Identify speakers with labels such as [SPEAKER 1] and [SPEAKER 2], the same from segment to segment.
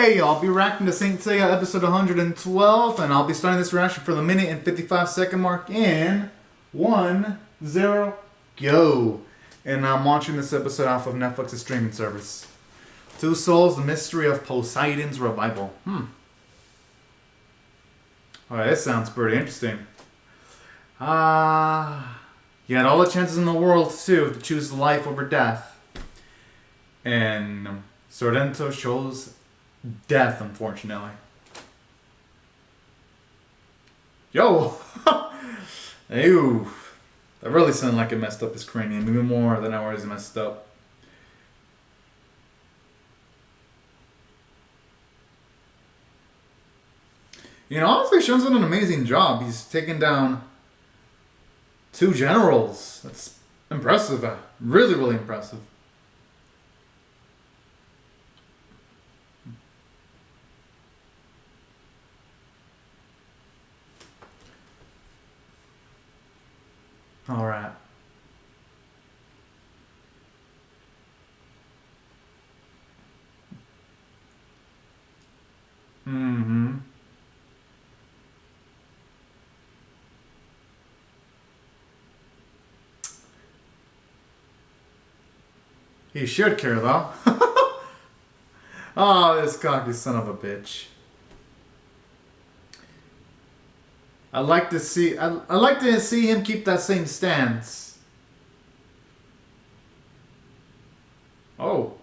[SPEAKER 1] Hey, I'll be reacting to Saint Seiya episode 112, and I'll be starting this reaction for the minute and 55-second mark in 1-0 go. And I'm watching this episode off of Netflix's streaming service. Two Souls, the Mystery of Poseidon's Revival. Alright, this sounds pretty interesting. You had all the chances in the world, too, to choose life over death. And Sorrento chose death, unfortunately. Yo! Ew. That really sounded like it messed up his cranium, even more than I already messed up. You know, honestly, Shun's done an amazing job. He's taken down 2 generals. That's impressive. Really, really impressive. All right. He should care, though. Oh, this cocky son of a bitch. I'd like to see him keep that same stance. Oh.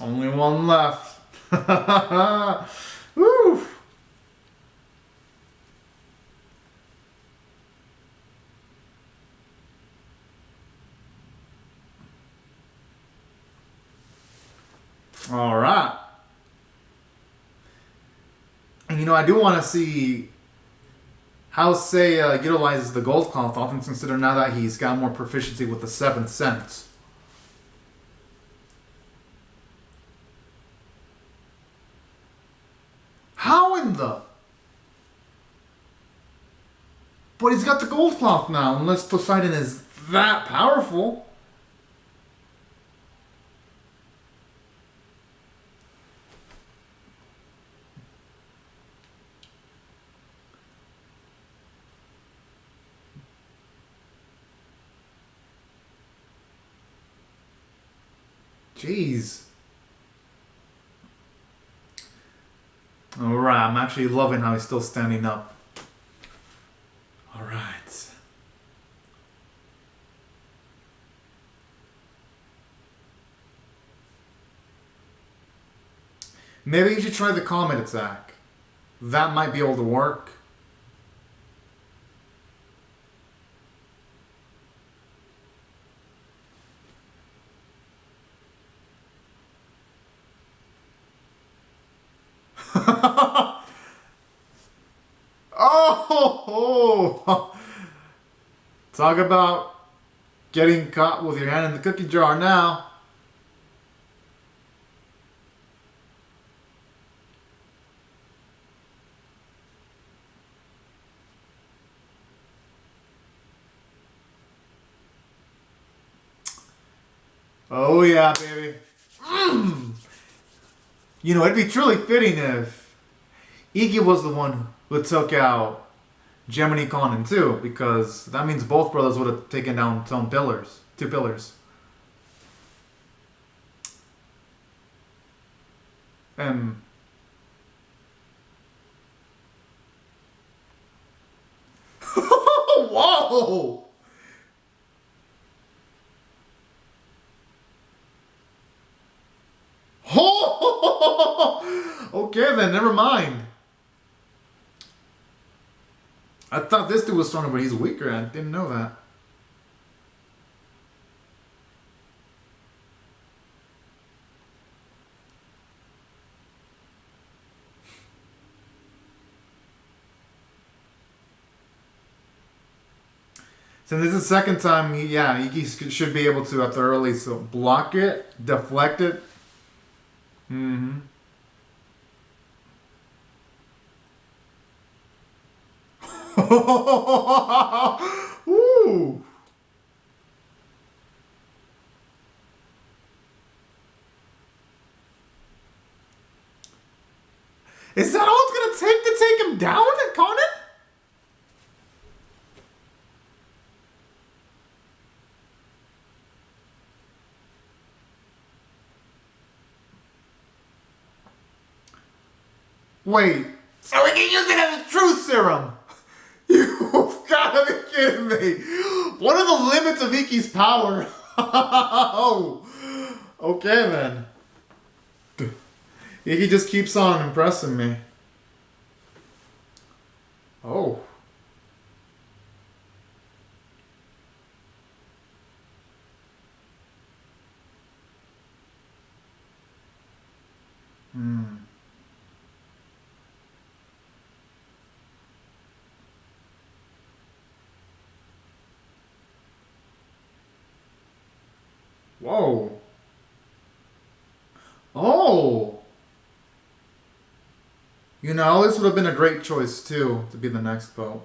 [SPEAKER 1] Only one left. Woo. All right. And you know, I do want to see how Seiya utilizes the gold cloth, all things considered, now that he's got more proficiency with the 7th sense. How in the... But he's got the gold cloth now, unless Poseidon is that powerful. Jeez. Alright, I'm actually loving how he's still standing up. Alright. Maybe you should try the comet attack. That might be able to work. Oh! Talk about getting caught with your hand in the cookie jar now. Oh yeah, baby. You know, it'd be truly fitting if Iggy was the one who took out Gemini Conan too, because that means both brothers would have taken down two pillars. And whoa! Okay then, never mind. I thought this dude was stronger, but he's weaker. I didn't know that. Since this is the second time, he should be able to, after early, so block it, deflect it. Ooh. Is that all it's gonna take to take him down, Conan? Wait, so we can use it as a truth serum? You've gotta be kidding me. What are the limits of Iki's power? Oh, okay then. Iki just keeps on impressing me. Oh. Hmm. Whoa. Oh. You know, this would have been a great choice too to be the next boat.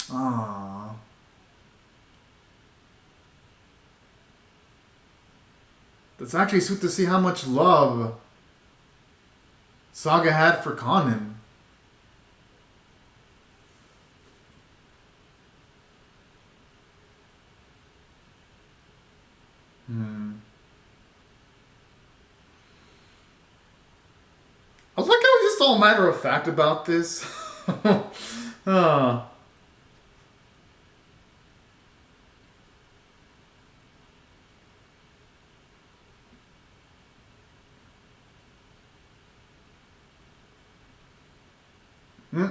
[SPEAKER 1] Ah. That's actually sweet to see how much love Saga had for Conan. Hmm. I like how he's just all matter of fact about this. Ah. Hmm.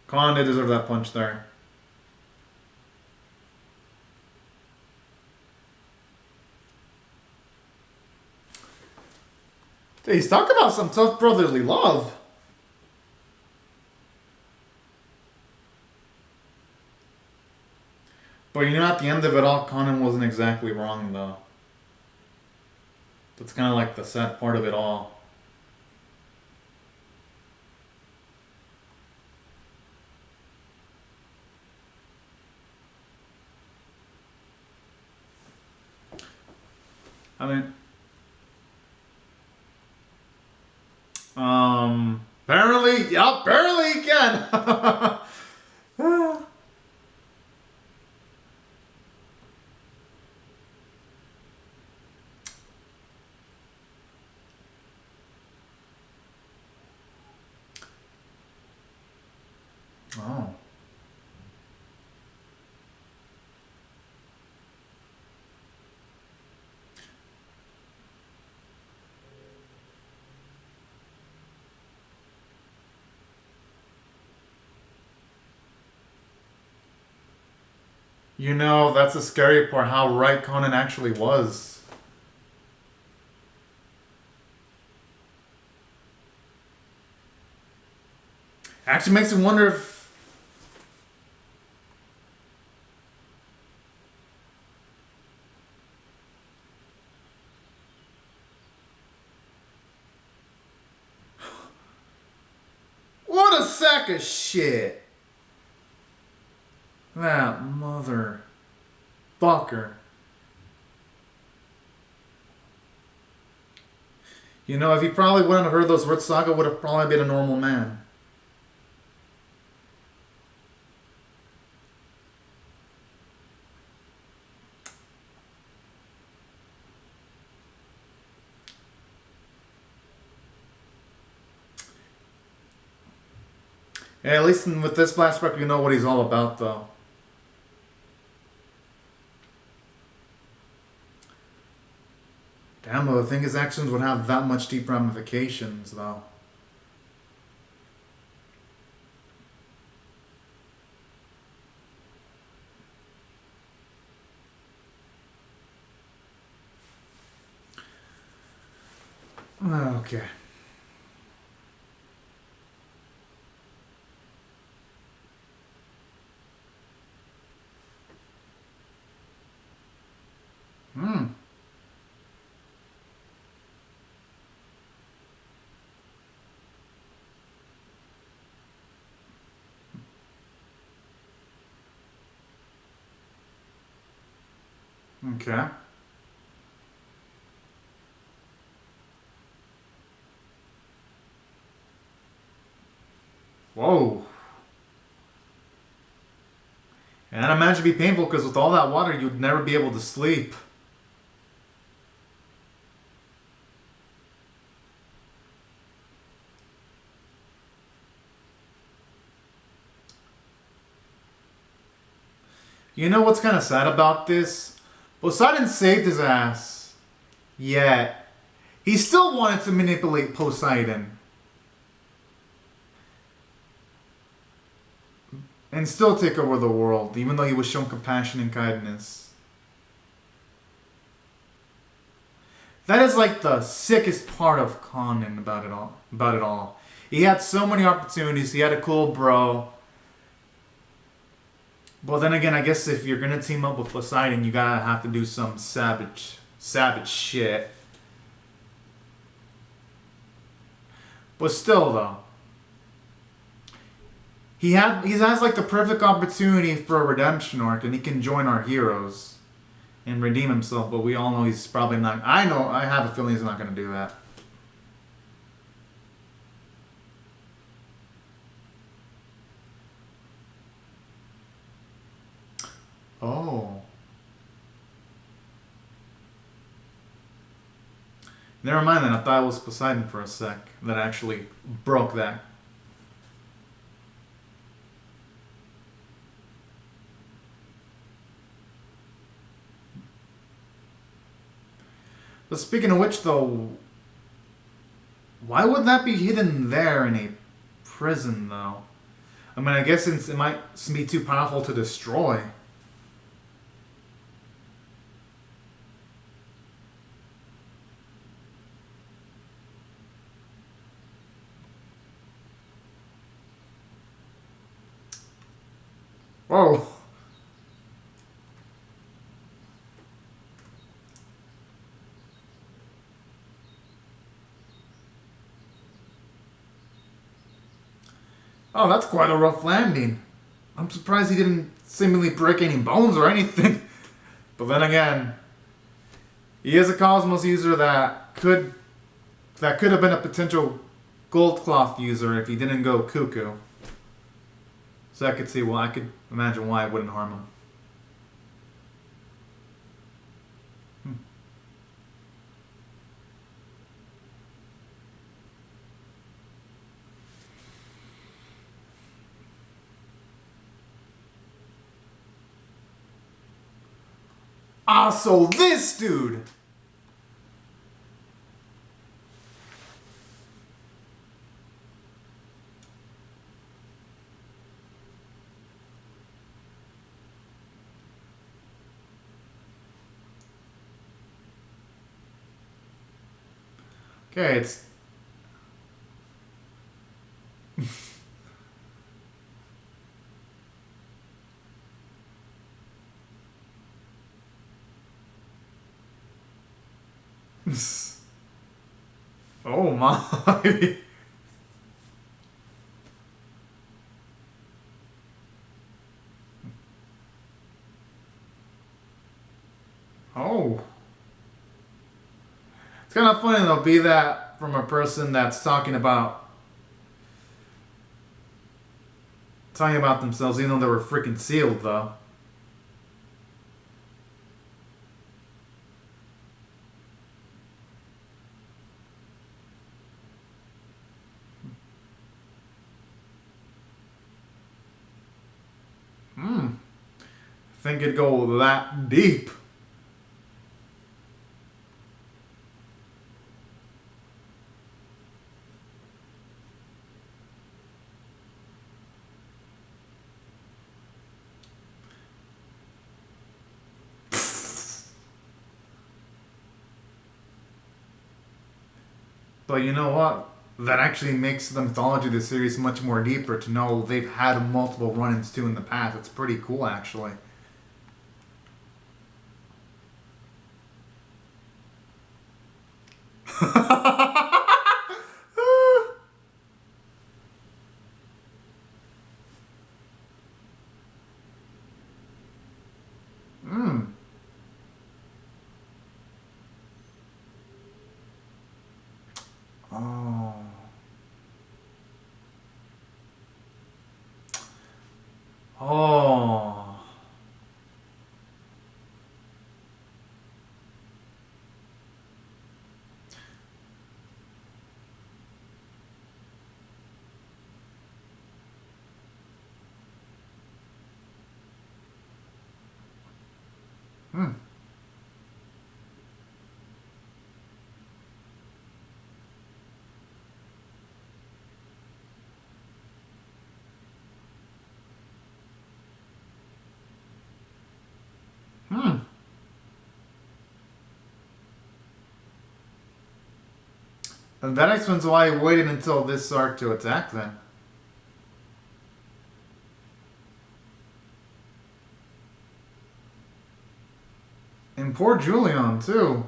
[SPEAKER 1] Conan did deserve that punch there. He's talking about some tough brotherly love. But you know, at the end of it all, Conan wasn't exactly wrong, though. That's kind of like the sad part of it all. I mean, apparently, yeah, apparently he can. Oh. You know, that's the scary part, how right Conan actually was. Actually makes me wonder if... What a sack of shit! That mother... fucker. You know, if he probably wouldn't have heard those words, Saga would have probably been a normal man. Yeah, at least with this flashback, you know what he's all about, though. Damn, I would think his actions would have that much deep ramifications, though. Okay. Hmm. Okay. Whoa. And I imagine it'd be painful because with all that water, you'd never be able to sleep. You know what's kind of sad about this? Poseidon saved his ass. Yet, he still wanted to manipulate Poseidon. And still take over the world, even though he was shown compassion and kindness. That is like the sickest part of Conan about it all. About it all. He had so many opportunities. He had a cool bro. But then again, I guess if you're gonna team up with Poseidon, you gotta have to do some savage shit. But still, though, he has like the perfect opportunity for a redemption arc, and he can join our heroes and redeem himself. But we all know he's probably not. I know. I have a feeling he's not gonna do that. Oh. Never mind then, I thought it was Poseidon for a sec that actually broke that. But speaking of which though, why would that be hidden there in a prison though? I mean, I guess since it might be too powerful to destroy. Whoa. Oh, that's quite a rough landing. I'm surprised he didn't seemingly break any bones or anything. But then again, he is a Cosmos user that could have been a potential gold cloth user if he didn't go cuckoo. So I could see why. I could imagine why it wouldn't harm him. Ah, so this dude. Okay, it's. Oh my. Oh. It's kind of funny though, be that from a person that's talking about themselves, even though they were freaking sealed though. Hmm. Think it'd go that deep. But you know what? That actually makes the mythology of the series much more deeper to know they've had multiple run-ins too in the past. It's pretty cool, actually. Hmm. Oh. Hmm. Hmm. And that explains why he waited until this arc to attack then. And poor Julian, too.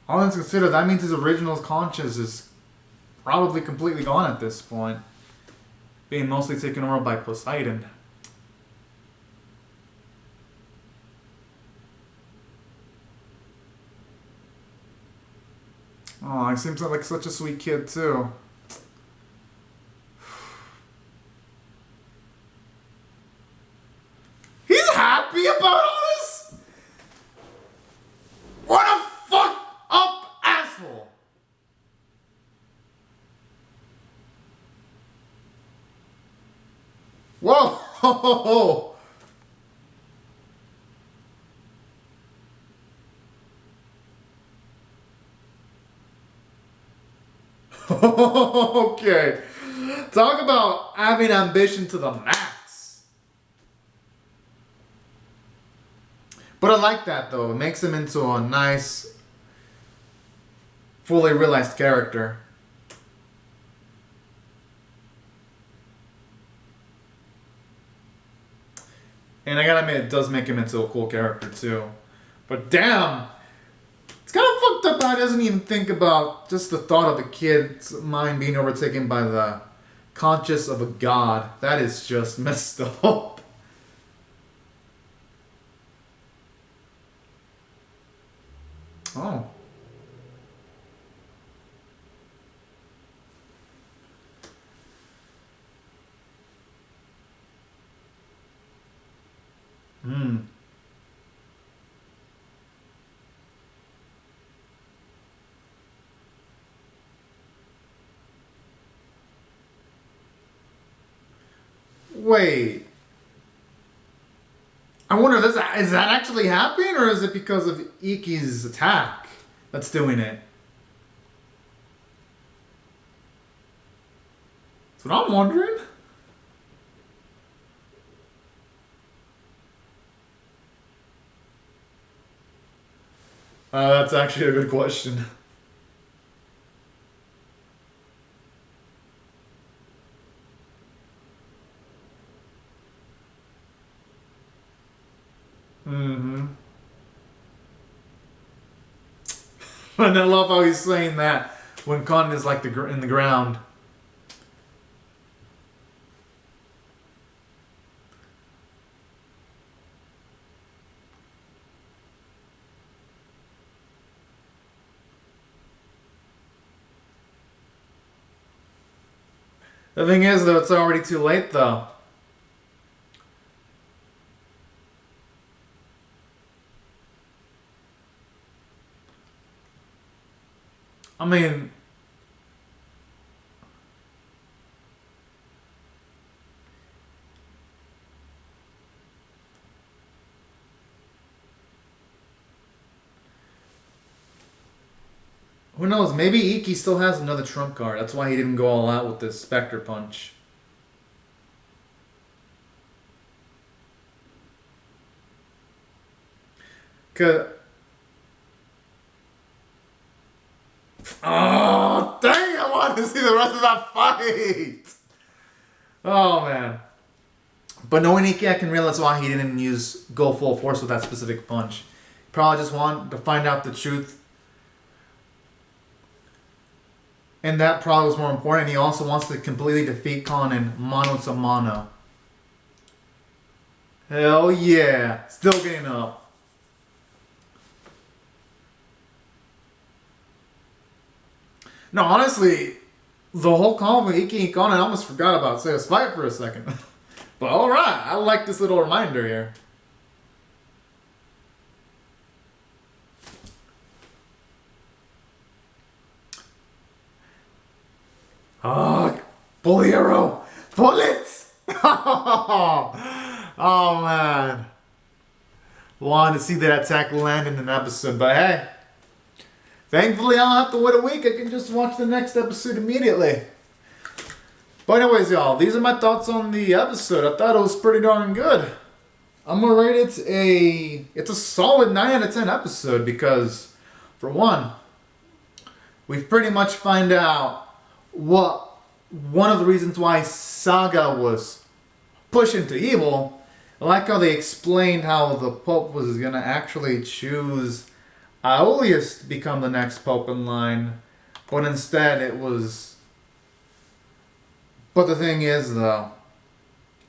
[SPEAKER 1] All things considered, that means his original conscience is probably completely gone at this point, being mostly taken over by Poseidon. Oh, he seems like such a sweet kid, too. He's happy about all this? What a fucked up asshole! Whoa! Okay. Talk about having ambition to the max. But I like that though. It makes him into a nice, fully realized character. And I gotta admit, it does make him into a cool character too. But damn, it's kind of fucked up how he doesn't even think about just the thought of a kid's mind being overtaken by the conscience of a god. That is just messed up. Oh. Hmm. Wait. I wonder, is that actually happening, or is it because of Iki's attack that's doing it? That's what I'm wondering. That's actually a good question. Mm-hmm. And I love how he's saying that when Con is like in the ground. The thing is, though, it's already too late, though. I mean, who knows? Maybe Iki still has another trump card. That's why he didn't go all out with this Spectre Punch. Cause, oh, dang! I want to see the rest of that fight. Oh man! But knowing Iki, I can realize why he didn't go full force with that specific punch. Probably just wanted to find out the truth, and that probably was more important. He also wants to completely defeat Khan in mano to mano. Hell yeah! Still getting up. No, honestly, the whole call with Iki and Khan, I almost forgot about Seiya's fight for a second. But alright, I like this little reminder here. Oh, pull the arrow! Pull it! Oh man. Wanted to see that attack land in an episode, but hey. Thankfully, I don't have to wait a week. I can just watch the next episode immediately. But anyways, y'all, these are my thoughts on the episode. I thought it was pretty darn good. I'm gonna rate it it's a solid 9 out of 10 episode because, for one, we've pretty much find out one of the reasons why Saga was pushed into evil. I like how they explained how the Pope was gonna actually choose Aeolus to become the next Pope in line, but instead it was. But the thing is, though,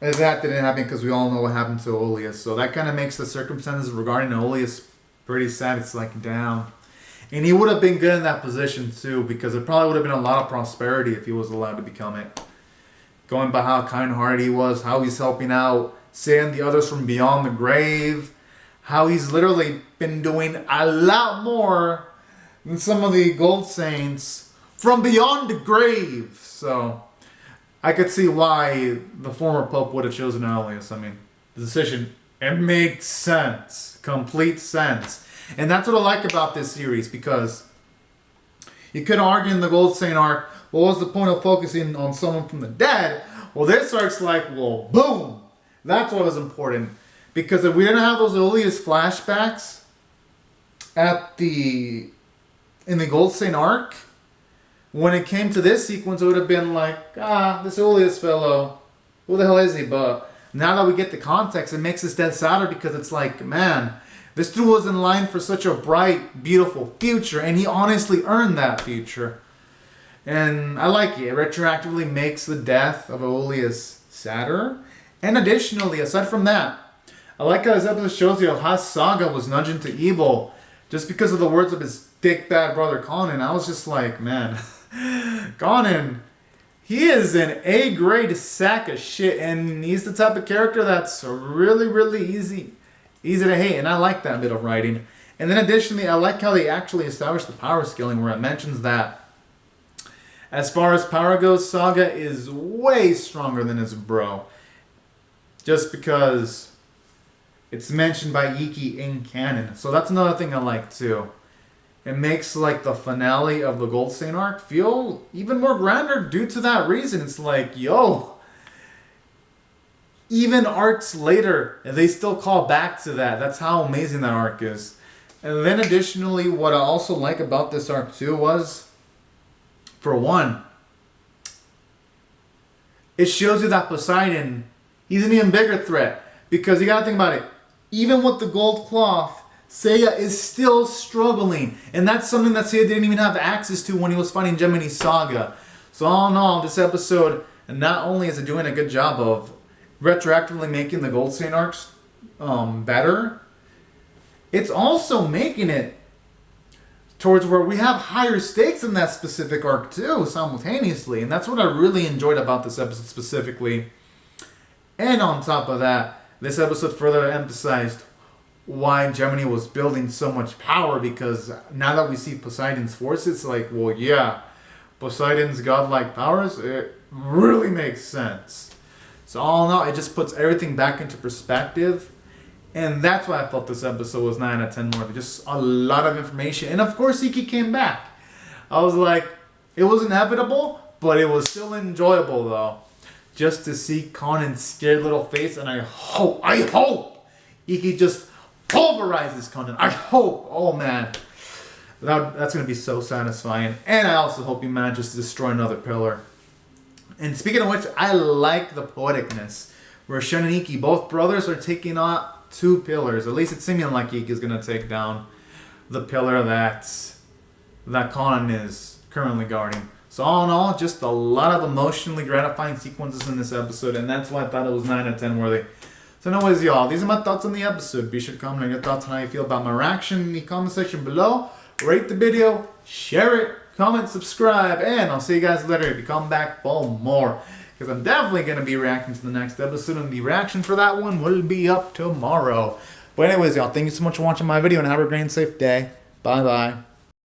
[SPEAKER 1] is that didn't happen because we all know what happened to Aeolus. So that kind of makes the circumstances regarding Aeolus pretty sad. It's like down. And he would have been good in that position too, because it probably would have been a lot of prosperity if he was allowed to become it. Going by how kind-hearted he was, how he's helping out Seiya and the others from beyond the grave, how he's literally been doing a lot more than some of the gold saints from beyond the grave. So I could see why the former Pope would have chosen Aeolus. I mean, the decision, it makes sense. Complete sense. And that's what I like about this series, because you could argue in the Gold Saint arc, what was the point of focusing on someone from the dead? Well, this arc's like, well, boom! That's what was important. Because if we didn't have those Aeolus flashbacks in the Gold Saint arc, when it came to this sequence, it would have been like, this Aeolus fellow, who the hell is he? But now that we get the context, it makes this dead sadder, because it's like, man, this dude was in line for such a bright, beautiful future, and he honestly earned that future. And I like it. It retroactively makes the death of Aeolus sadder. And additionally, aside from that, I like how this episode shows you how Saga was nudged into evil just because of the words of his dick bad brother Conan. I was just like, man, Conan, he is an A-grade sack of shit, and he's the type of character that's really, really easy to hate, and I like that bit of writing. And then additionally, I like how they actually established the power scaling, where it mentions that as far as power goes, Saga is way stronger than his bro. Just because it's mentioned by Iki in canon. So that's another thing I like too. It makes like the finale of the Gold Saint arc feel even more grander due to that reason. It's like, yo, even arcs later, they still call back to that. That's how amazing that arc is. And then additionally, what I also like about this arc too was, for one, it shows you that Poseidon, he's an even bigger threat. Because you gotta think about it, even with the gold cloth, Seiya is still struggling. And that's something that Seiya didn't even have access to when he was fighting Gemini Saga. So all in all, this episode, not only is it doing a good job of retroactively making the Gold Saint arcs better, it's also making it towards where we have higher stakes in that specific arc too, simultaneously. And that's what I really enjoyed about this episode specifically. And on top of that, this episode further emphasized why Gemini was building so much power, because now that we see Poseidon's force, it's like, well, yeah, Poseidon's godlike powers, it really makes sense. So all in all, it just puts everything back into perspective. And that's why I felt this episode was 9 out of 10 worthy. Just a lot of information. And of course, Iki came back. I was like, it was inevitable, but it was still enjoyable though. Just to see Conan's scared little face, and I hope Iki just pulverizes Conan. I hope. Oh man. That's going to be so satisfying. And I also hope he manages to destroy another pillar. And speaking of which, I like the poeticness. Where Shun and Iki, both brothers, are taking on 2 pillars. At least it's seeming like Iki is going to take down the pillar that Conan is currently guarding. So all in all, just a lot of emotionally gratifying sequences in this episode, and that's why I thought it was 9 out of 10 worthy. So anyways, y'all, these are my thoughts on the episode. Be sure to comment on your thoughts on how you feel about my reaction in the comment section below. Rate the video, share it, comment, subscribe, and I'll see you guys later if you come back for more. because I'm definitely going to be reacting to the next episode, and the reaction for that one will be up tomorrow. But anyways, y'all, thank you so much for watching my video, and have a great and safe day. Bye-bye.